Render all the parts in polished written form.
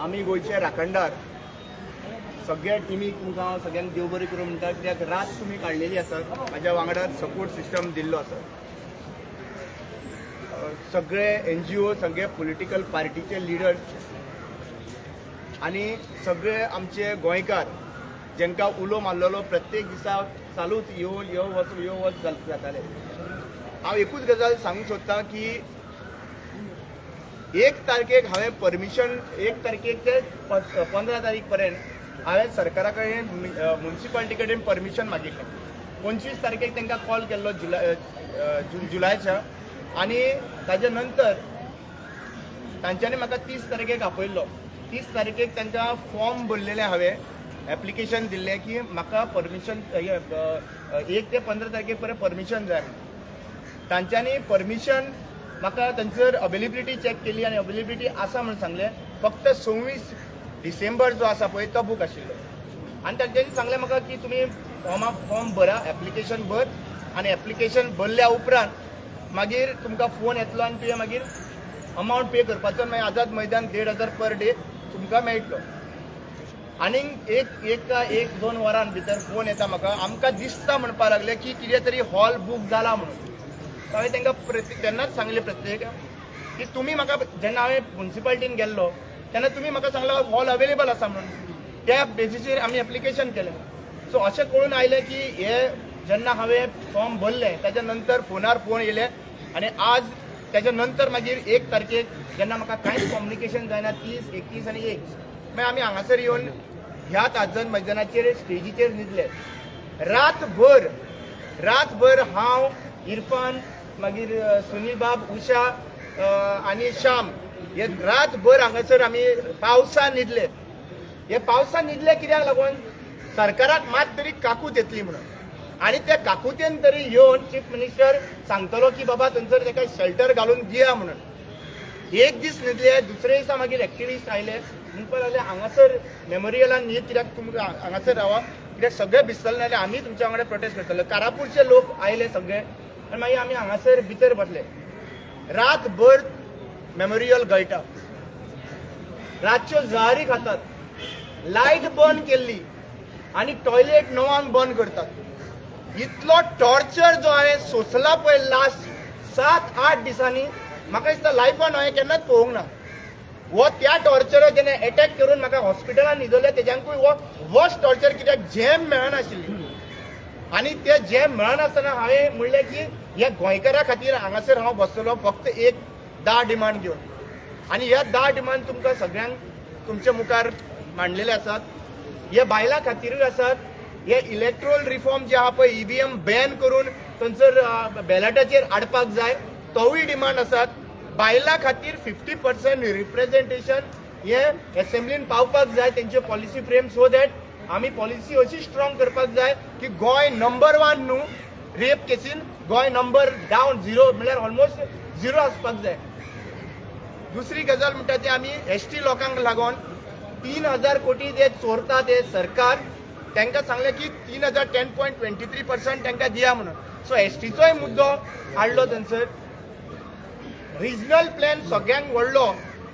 आमी गोयचे राखणदार सगळ्या टिमीक तुमकां सगळ्यांक देव बरें करूं म्हणटा, कित्याक रात तुमी काडलेली आसा, म्हाज्या वांगडा सपोर्ट सिस्टम दिल्लो आसा. सगळे NGO, सगळे पॉलिटिकल पार्टीचे लिडर्स आनी सगळे आमचे गोंयकार जेंकां उलो मारलेलो प्रत्येक दिसा चालूच यो वच जाताले. हांव एकूच गजाल सांगूंक सोदतां की 1 तारखेक हांवें परमिशन 1 तारखेक ते 15 तारीख पर्यंत हांवें सरकारा कडेन म्युन्सिपालिटी कडेन परमिशन मागिल्लें. 25 तारखेक तांकां कॉल केल्लो जुलायच्या आनी ताजे नंतर तांच्यांनी म्हाका 30 तारखेक आपयल्लो. 30 तारखेक तांकां फॉर्म भरलेलें हांवें एप्लिकेशन दिल्लें की म्हाका परमिशन 1 ते 15 तारखेक पर्यंत परमिशन जाय. तांच्यांनी परमिशन म्हाका थंयसर अवेलेबिलिटी चॅक केली आनी अवेलेबिलिटी आसा म्हणून सांगलें. फक्त 26 डिसेंबर जो आसा पळय तो बूक आशिल्लो आनी तांच्यांनी सांगलें म्हाका की तुमी फॉर्म भरा, एप्लिकेशन भर आनी एप्लिकेशन भरल्या उपरांत मागीर तुमकां फोन येतलो आनी तुवें मागीर अमावंट पे करपाचो. मागीर आझाद मैदान 1,500 पर डे तुमकां मेळटलो. आनीक एक 2 वरां भितर फोन येता म्हाका, आमकां दिसता म्हणपा लागले की कितें तरी हॉल बूक जाला म्हणून. हांवें तांकां तेन्नाच सांगलें प्रत्येक की तुमी म्हाका, जेन्ना हांवें म्युन्सिपालिटीन गेल्लो तेन्ना तुमी म्हाका सांगलो हॉल अवेलेबल आसा म्हणून. त्या बेसिसीर आमी एप्लिकेशन केलें. सो अशें कळून आयलें की हे जेन्ना हांवें फॉर्म भरलें ताच्या नंतर फोनार फोन येयले आनी आज ताच्या नंतर मागीर 1 तारखेक जेन्ना म्हाका कांयच कम्युनिकेशन जायना 30, 31 आनी 1 मागीर आमी हांगासर येवन ह्याच आझाद मैदानाचेर स्टेजीचेर न्हिदले. रातभर हांव, इरफान, मागीर सुनील बाब, उषा आनी श्याम हे रातभर हांगासर आमी पावसान न्हिदले. हे पावसान न्हिदले कित्याक लागून सरकाराक मात तरी काकूत येतली म्हणून. आनी त्या काकुतेन तरी येवन चीफ मिनिस्टर सांगतलो की बाबा थंयसर ताका शेल्टर घालून दिया म्हणून. एक दीस न्हिदले, दुसरे दिसा मागीर एक्टिविस्ट आयले म्हणपाक लागले हांगासर मेमोरियलान न्हीद, कित्याक तुमकां हांगासर रावा, कित्याक सगळे भिजतले नाल्यार आमी तुमच्या वांगडा प्रोटेस्ट करतले. कारापूरचे लोक आयले सगळे आनी मागीर आमी हांगासर भितर बसले. रातभर मेमोरियल गळटा, रातच्यो जहारी खातात, लायट बंद केल्ली आनी टॉयलेट णवांक बंद करतात. इतलो टॉर्चर जो हांवें सोंसला पळय लास्ट 7-8 दिसांनी, म्हाका दिसता लायफान हांवें केन्नाच पळोवंक ना. वो त्या टॉर्चर जेन्ना एटॅक करून म्हाका हॉस्पिटलान न्हिदोले तेज्यांकूय वो वर्स्ट टॉर्चर, कित्याक झॅम मेळनाशिल्ली. आनी ते झॅम मेळनासतना हांवें म्हणलें की ह्या गोंयकारा खातीर हांगासर हांव बसतलो फक्त एक 10 डिमांड घेवन. आनी ह्या 10 डिमांड तुमकां सगळ्यांक तुमच्या मुखार मांडलेले आसात. हे बायलां खातीरूय आसात. हे इलेक्ट्रोल रिफॉर्म जे आहा पळय, EVM बॅन करून थंयसर बॅलेटाचेर हाडपाक जाय, तोवूय डिमांड आसात. बायलां खातीर 50% रिप्रेझेंटेशन हे एसेंब्लीन पावपाक जाय, तेंचे पॉलिसी फ्रेम, सो दॅट आमी पॉलिसी अशी स्ट्रॉंग करपाक जाय की गोंय नंबर 1 न्हू rape casein, Goa number down 0 म्हळ्यार ऑलमोस्ट 0 आसपाक जाय. दुसरी गजाल म्हणटा ती आमी ST लोकांक लागून 3,000 कोटी ते चोरता ते सरकार, तांकां सांगलें की 3,000 10.23% तांकां दिया म्हणून. सो STचोय मुद्दो हाडलो थंयसर. रिजनल प्लॅन सगळ्यांक व्हडलो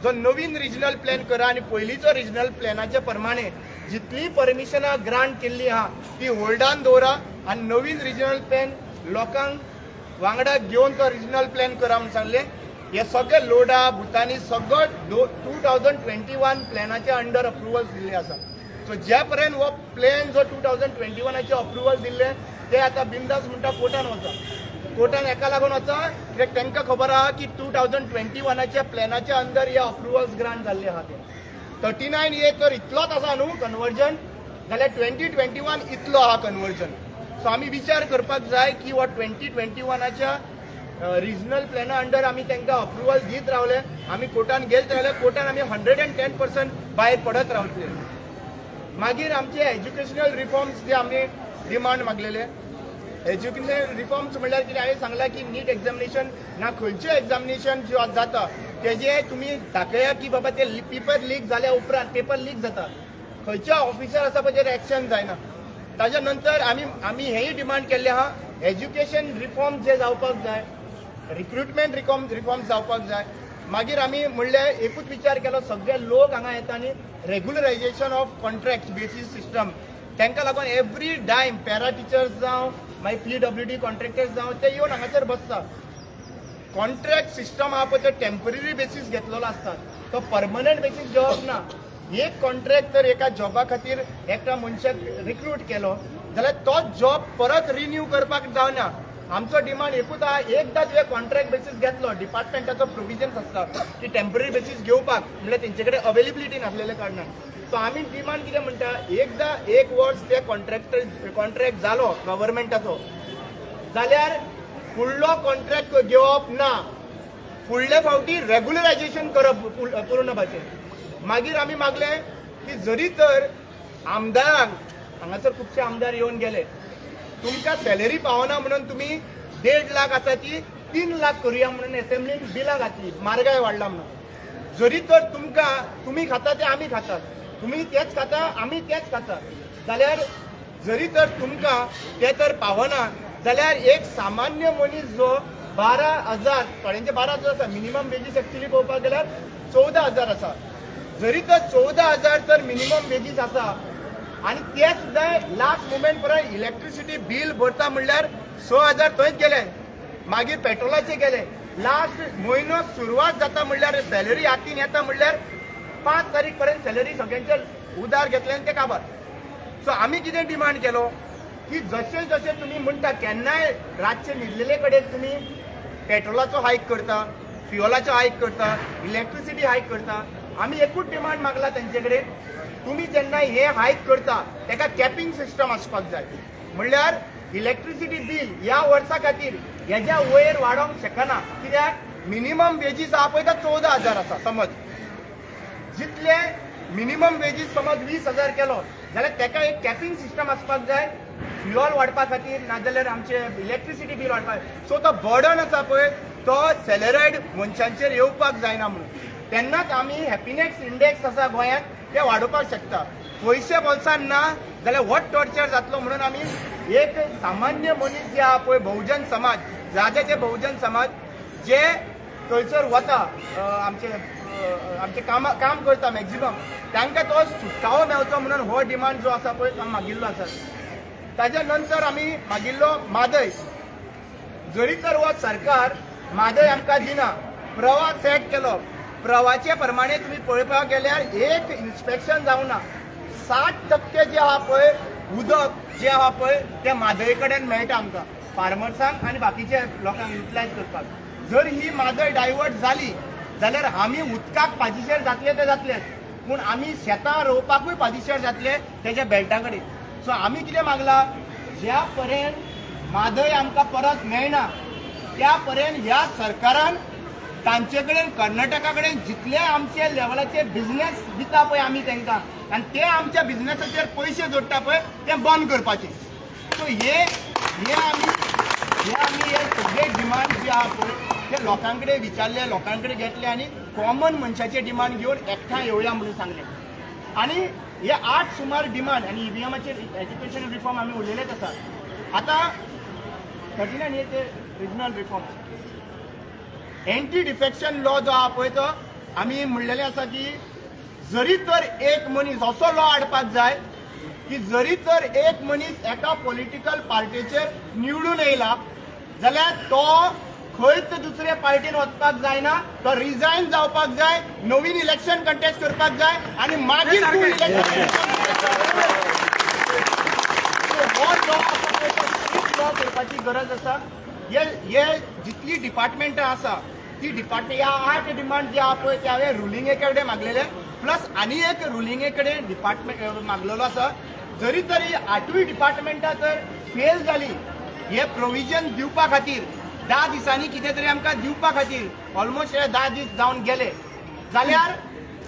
जो नवीन रिजनल प्लॅन करा आनी पयलींचो रिजनल प्लॅनाच्या प्रमाणे जितली परमिशनां ग्रांट केल्ली आहा ती होल्डान दवरा आनी नवीन रिजनल प्लॅन लोकांक वांगडा घेवन तो रिजनल प्लॅन करा म्हणून सांगलें. हे सगळे लोडा, भुतानी सगळो 2021 प्लॅनाच्या अंडर अप्रुवल्स दिल्ले आसा. सो ज्या पर्यंत हो प्लॅन जो 2021चे अप्रुवल दिल्ले ते आतां बिंदास म्हणटा कोर्टान वचा. कोर्टान हेका लागून वचा कित्याक तांकां खबर आहा की 2021च्या प्लॅनाच्या अंडर हे अप्रुवल्स ग्रांट जाल्ले आहा ते. 39A तर इतलोच आसा न्हू कन्वर्जन, जाल्यार 2021 इतलो आहा कन्वर्जन. सो आमी विचार करपाक जाय की हो 2021च्या रिजनल प्लॅना अंडर आमी तांकां अप्रुवल दीत रावले, आमी कोर्टान गेले जाल्यार कोर्टान आमी 110% भायर पडत रावतले. मागीर आमचे एज्युकेशनल रिफॉर्म्स जे आमी डिमांड मागलेले. एज्युकेशनल रिफॉर्म्स म्हणल्यार कितें हांवें सांगलां की नीट एग्जामिनेशन ना खंयचें एग्जामिनेशन जो जाता तेजे तुमी दाखया की बाबा ते पेपर लीक जाल्या उपरांत पेपर लीक जाता, खंयच्या ऑफिसर आसा पळय तेजेर एक्शन जायना. ताच्या नंतर आमी हेय डिमांड केल्ले आहा एज्युकेशन रिफॉर्म जे जावपाक जाय, रिक्रुटमेंट रिफॉर्म्स जावपाक जाय. मागीर आमी म्हणले एकूच विचार केलो सगळे लोक हांगा येता आनी रेग्युलरायजेशन ऑफ कॉन्ट्रॅक्ट बेसीस सिस्टम तांकां लागून एवरी टायम पॅरा टिचर्स जावं मागीर PWD कॉन्ट्रॅक्टर्स जावं ते येवन हांगासर बसता. कॉन्ट्रॅक्ट सिस्टम आहा पळय तो टेम्पररी बेसीस घेतलेलो आसता, तो परमनंट बेसीस घेवप ना. एक कॉन्ट्रॅक्ट तर एका जॉबा खातीर एका मनशाक रिक्रूट केलो जाल्यार तोच जॉब परत रिन्यू करपाक जावना. आमचो डिमांड एकूच आहा, एकदां तुवें कॉन्ट्रॅक्ट बेसीस घेतलो, डिपार्टमेंटाचो प्रोविजन्स आसता की टेम्पररी बेसीस घेवपाक, म्हणल्यार तेंचे कडेन अवेलेबिलिटी नासलेल्या कारणान. सो आमी डिमांड कितें म्हणटा, एकदां 1 वर्स ते कॉन्ट्रॅक्ट जालो गव्हर्मेंटाचो जाल्यार फुडलो कॉन्ट्रॅक्ट घेवप ना, फुडले फावटी रेग्युलरायजेशन करप पूर्ण भाशेन. मागीर आमी मागले की जरी तर आमदारांक हांगासर खुबशे आमदार येवन गेले, तुमकां सॅलरी पावना म्हणून तुमी 1.5 लाख आसा ती 3 लाख करुया म्हणून एसेंब्लीन बिलां घातली, म्हारगाय वाडला म्हणून. जरी तर तुमी खाता ते आमी खातात, तुमी तेच खाता आमी तेच खाता, जाल्यार जरी तर तुमकां ते तर पावना जाल्यार एक सामान्य मनीस जो 12,000 थोड्यांचे 12,000 आसा, मिनिमम वेजीस एक्चुअली पळोवपाक गेल्यार 14,000 आसा. जरी तर 14,000 तर मिनिमम वेजीस आसा आनी ते सुद्दां लास्ट मोमेंट पर्यंत इलेक्ट्रिसिटी बील भरता म्हणल्यार 6,000 थंयच गेले, मागीर पेट्रोलाचे गेले. लास्ट म्हयनो सुरवात जाता म्हणल्यार सॅलरी हातीन येता म्हणल्यार 5 तारीख पर्यंत सॅलरी सगळ्यांचे उधार घेतले आनी ते काबार. सो आमी कितें डिमांड केलो की जशें जशें तुमी म्हणटा केन्नाय रातचे न्हिदलेले कडेन तुमी पेट्रोलाचो हायक करता, फ्युअलाचो हायक करता, इलेक्ट्रिसिटी हायक करता. आमी एकूच डिमांड मागला तेंचे कडेन, तुमी जेन्ना हे हायक करता तेका कॅपिंग सिस्टम आसपाक जाय. म्हणल्यार इलेक्ट्रिसिटी बील ह्या वर्सा खातीर हेज्या वयर वाडोवंक शकना. कित्याक मिनिमम वेजीस आहा पळय तो 14,000 आसा. समज जितले मिनिमम वेजीस समज 20,000 केलो जाल्यार तेका एक कॅपिंग सिस्टम आसपाक जाय, फ्युअल वाडपा खातीर नाजाल्यार आमचे इलेक्ट्रिसिटी बील वाडपा. सो तो बर्डन आसा पळय तो सॅलरायड मनशांचेर येवपाक जायना म्हणून. तेन्नाच आमी हॅपिनेस इंडेक्स आसा गोंयांत ते वाडोवपाक शकता. पयशे बोल्सान ना जाल्यार व्हड टॉर्चर जातलो म्हणून आमी एक सामान्य मनीस जे आहा पळय बहुजन समाज, जागे बहुजन समाज जे थंयसर वता आमचे काम करता मॅक्झिमम, तांकां तो सुटकावो मेळचो म्हणून हो डिमांड जो आसा पळय तो मागिल्लो आसा. ताज्या नंतर आमी मागिल्लो म्हादय. जरी तर हो सरकार म्हादय आमकां दिना, प्रवाह सेट केलो, प्रवाहाचे प्रमाणे तुम्ही पळोवपाक गेल्यार एक इन्स्पेक्शन जावना. 60% जे आहा पळय उदक जे आहा पळय ते म्हादय कडेन मेळटा आमकां, फार्मर्सांक आनी बाकीच्या लोकांक युटिलायज करपाक. जर ही म्हादय डायवर्ट जाली जाल्यार आमी उदकाक पाजिशेर जातले ते जातलेच, पूण आमी शेतां रोवपाकूय पाजिशेर जातले तेज्या बेल्टा कडेन. सो आमी कितें मागला, ज्या पर्यंत म्हादय आमकां परत मेळना त्या पर्यंत ह्या सरकारान तांचे कडेन कर्नाटका कडेन जितले आमचे लेवलाचे बिझनेस दिता पळय आमी तांकां आनी ते आमच्या बिझनेसाचेर पयशे जोडटा पळय ते बंद करपाचे. सो हे सगळे डिमांड जे आहा पळय ते लोकां कडेन विचारले, लोकां कडेन घेतले आनी कॉमन मनशाचे डिमांड घेवन एकठांय येवया म्हणून सांगले. आनी हे 8 सुमार डिमांड आनी EVMाचेर एज्युकेशन रिफॉर्म आमी उलयलेच आसा. आतां 39 हे ते regional reform, anti defection law जो आहा पळय तो आमी म्हणलेले आसा की जरी तर एक मनीस असो लॉ हाडपाक जाय की जरी तर एक मनीस एका पॉलिटिकल पार्टीचेर निवडून येयला जाल्यार तो खंयच दुसऱ्या पार्टीन वचपाक जायना, तो रिजायन जावपाक जाय, नवीन इलेक्शन कंटेस्ट करपाक जाय आनी मागीर लॉ करपाची गरज आसा. हे जितली डिपार्टमेंटां आसा ती डिपार्टमेंट ह्या 8 डिमांड जे आहा पळय ते हांवें रुलिंगे कडेन मागलेले, प्लस आनी एक रुलिंगे कडेन डिपार्टमेंट मागलेलो आसा. जरी तरी 8वी डिपार्टमेंटां जर फेल जाली हे प्रोविजन दिवपा खातीर 10 दिसांनी कितें तरी आमकां दिवपा खातीर ऑलमोस्ट 10 दीस जावन गेले जाल्यार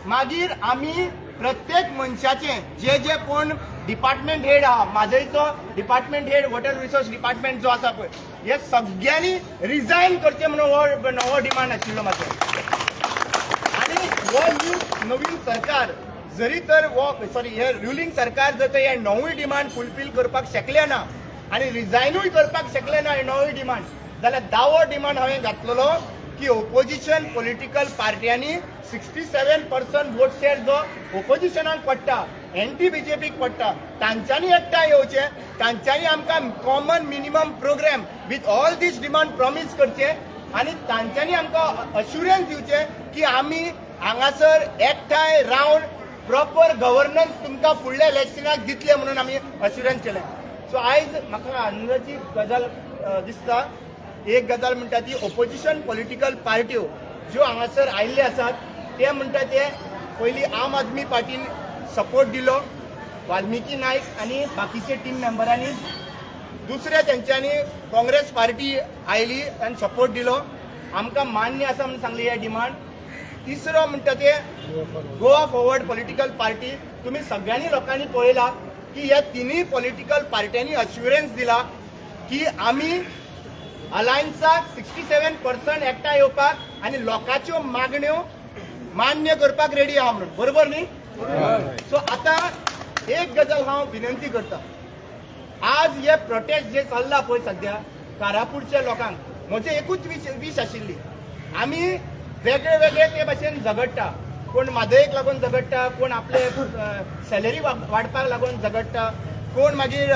मागीर आमी प्रत्येक मनशाचे जे कोण डिपार्टमेंट हेड आहा, म्हादयचो department head water resource department जो आसा पळय हे सगळ्यांनी रिजायन करचे म्हणून हो डिमांड आशिल्लो म्हाजो. आनी हो नवीन सरकार जरी तर हे रुलिंग सरकार जर हे 9वी डिमांड फुलफील करपाक शकले ना आनी रिजायनूय करपाक शकले ना हे 9वी डिमांड जाल्यार 10वो डिमांड हांवें घातलेलो की ओपोजिशन पॉलिटिकल पार्ट्यांनी 67% वोट शेअर जो ओपोजिशनाक पडटा एंटी बीजेपीक पडटा तांच्यांनी एकठांय येवचे तांच्यांनी आमकां common minimum programme with all these demand promise करचे आणि तांच्यांनी आमकां अश्युरन्स दिवचे की आमी हांगासर एकठांय रावन प्रॉपर गव्हर्नन्स तुमकां फुडल्या इलेक्शनाक दितले म्हणून आमी अश्युरन्स केले. सो आयज म्हाका आनंदाची गजाल दिसता. एक गजाल म्हणटा ती ओपोजिशन पॉलिटिकल पार्ट्यो ज्यो हांगासर आयिल्ले आसात ते म्हणटा ते पयलीं आम आदमी पार्टीन सपोर्ट दिलो वाल्मिकी नायक आनी बाकीचे टीम मेंबरांनी. दुसरे तेंच्यांनी काँग्रेस पार्टी आयली आनी सपोर्ट दिलो. आमकां मान्य आसा म्हणून सांगली हे डिमांड. तिसरो म्हणटा ते गोवा फॉरवर्ड पॉलिटिकल पार्टी. तुम्ही सगळ्यांनी लोकांनी पळयला की ह्या तिनूय पॉलिटिकल पार्ट्यांनी अश्युरन्स दिला की आमी अलायन्साक 67% एकठांय येवपाक आनी लोकांच्यो मागण्यो मान्य करपाक रेडी आहा म्हणून. बरोबर न्ही? सो आता एक गजाल हांव विनंती करता. आज हे प्रोटेस्ट जे चल्ला पळय सध्या कारापूरच्या लोकांक म्हजे एकूच वीश आशिल्ली आमी वेगळे वेगळे ते भाशेन झगडटा. कोण म्हादयेक लागून झगडटा, कोण आपले सॅलरी वाडपाक लागून झगडटा, कोण मागीर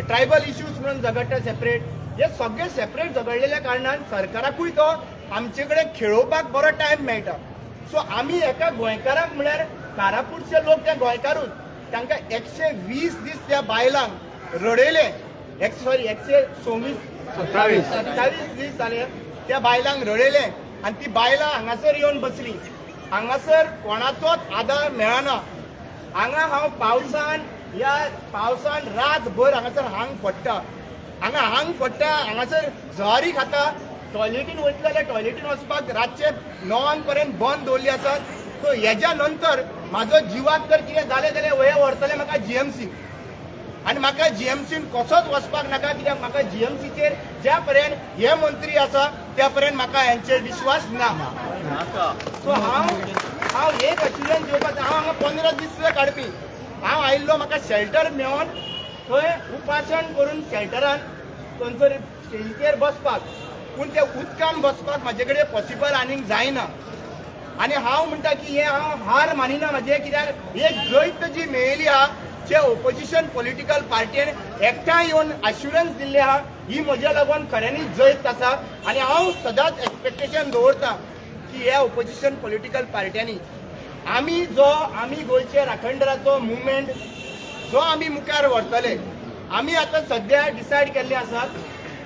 ट्रायबल इश्यूज म्हणून झगडटा सेपरेट. हे सगळे सेपरेट झगडलेल्या कारणान सरकाराकूय तो आमचे कडेन खेळोवपाक बरो टायम मेळटा. सो आमी एका गोंयकाराक म्हळ्यार कारापूरचे लोक ते गोंयकारूच तांकां 120 दीस त्या बायलांक रडयले. 127 दीस जाले त्या बायलांक रडयले आनी ती बायलां हांगासर येवन बसली. हांगासर कोणाचोच आदार मेळना. हांगा हांव पावसान रातभर हांगासर हांग फोडटा. हांगासर जवारी खाता. टॉयलेटीन वयतले जाल्यार टॉयलेटीन वचपाक रातचे 9 पर्यंत बंद दवरली आसात. सो हेज्या नंतर म्हाजो जिवाक जर कितें जालें जाल्यार हे व्हरतले म्हाका जीएमसी आनी म्हाका जीएमसीन कसोच वचपाक नाका. कित्याक म्हाका जीएमसीचेर ज्या पर्यंत हे मंत्री आसा त्या पर्यंत म्हाका हेंचेर विश्वास ना. सो हांव एक अश्युरन्स दिवपाचो. हांव हांगा 15 दीस काडपी. हांव आयिल्लो म्हाका शेल्टर मेळोन थंय उपासन करून शेल्टरान थंयसर स्टेजीचेर बसपाक. पूण त्या उदकान बसपाक म्हाजे कडेन पॉसिबल आनीक जायना. आनी हांव म्हणटा की हे हांव हार मानिना म्हाजे. कित्याक एक जैत जी मेळयली आहा जे ओपोजिशन पॉलिटिकल पार्टीन एकठांय येवन अश्युरन्स दिल्ले आहा ही म्हज्या लागून खऱ्यांनीच जैत आसा. आनी हांव सदांच एक्सपेक्टेशन दवरतां की ह्या ओपोजिशन पॉलिटिकल पार्ट्यांनी आमी गोंयचे राखणदाराचो मुवमेंट जो आमी मुखार व्हरतले. आमी आतां सध्या डिसायड केल्ले आसात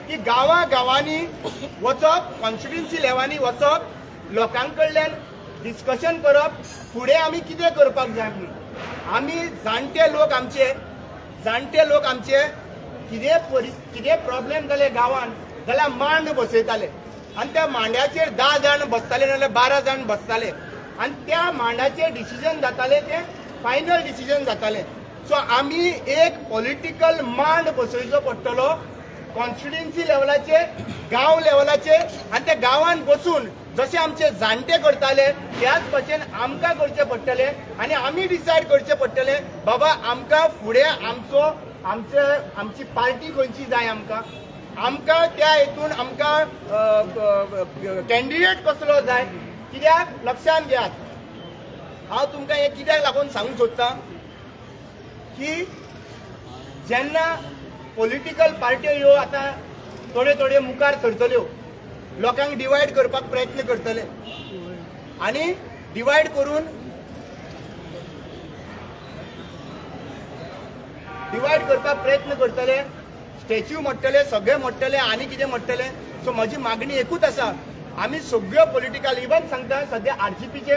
की गांवांनी वचप, कॉन्स्टिट्युएन्सी लेवलांनी वचप, लोकां कडल्यान डिस्कशन करप फुडें आमी कितें करपाक जाय म्हणून. आमी जाणटे लोक आमचे कितें प्रॉब्लेम जाले गांवांत जाल्यार मांड बसयताले आनी त्या मांड्याचेर 10 जाण बसताले नाजाल्यार 12 जाण बसताले आनी त्या मांडाचेर डिसिजन जाताले ते फायनल डिसिजन जाताले. सो आमी एक पॉलिटिकल मांड बसयचो पडटलो कॉन्स्टिट्युएन्सी लेवलाचेर, गांव लेवलाचेर आनी त्या गांवांत बसून जशे आमचे जाणटे करताले त्याच भशेन आमकां करचें पडटलें आनी आमी डिसायड करचें पडटलें बाबा आमकां फुडें आमची पार्टी खंयची जाय. आमकां त्या हेतून आमकां कॅन्डिडेट कसलो जाय. कित्याक लक्षांत घेयात हांव तुमकां हें कित्याक लागून सांगूंक सोदतां की जेन्ना पॉलिटिकल पार्ट्यो ह्यो आतां थोडे मुखार सरतल्यो लोकांक डिवायड करपाक प्रयत्न करतले आनी डिवायड करून करपाक प्रयत्न करतले. स्टॅच्यू मोडटले, सगळे मोडटले आनी कितें मोडटले. सो म्हजी मागणी एकूच आसा आमी सगळ्यो पॉलिटिकल इवन सांगता सध्या आरजीपीचे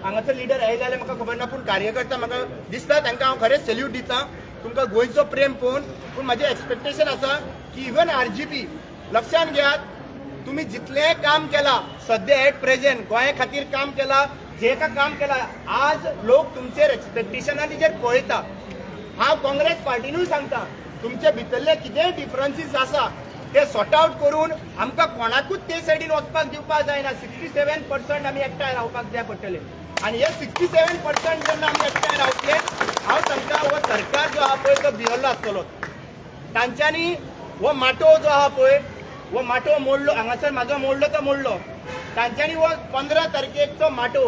हांगासर लिडर आयले जाल्यार म्हाका खबर ना पूण कार्यकर्ता म्हाका दिसता तांकां हांव खरेंच सॅल्यूट दितां तुमकां गोंयचो प्रेम पळोवन. पूण म्हाजें एक्सपेक्टेशन आसा की इवन आरजीपी लक्षांत घेयात तुम्ही जितलें काम केलां सध्या एट प्रेझेंट गोंया खातीर काम केलां जे काम केलां आज लोक तुमचेर एक्सपेक्टेशनांनी जे पळयता. हांव काँग्रेस पार्टीनूय सांगता तुमचे भितरले कितेंय डिफरन्सीस आसा ते सॉर्ट आउट करून आमकां कोणाकूच ते सायडीन वचपाक दिवपाक जायना. 67% आमी एकठांय रावपाक जाय पडटले आनी हे 67% जेन्ना आमी एकठांय रावतले हांव सांगता हो सरकार जो आहा पळय तो भियल्लो आसतलो. तांच्यांनी हो माटो जो आहा पळय वो माटो मोडलो हांगासर म्हाजो मोडलो तो मोडलो तांच्यांनी हो 15 तारखेचो माटो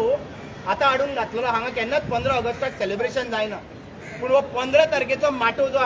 आतां हाडून घातलेलो हांगा केन्नाच 15 ऑगस्टाक सेलिब्रेशन जायना पूण हो 15 तारखेचो माटो जो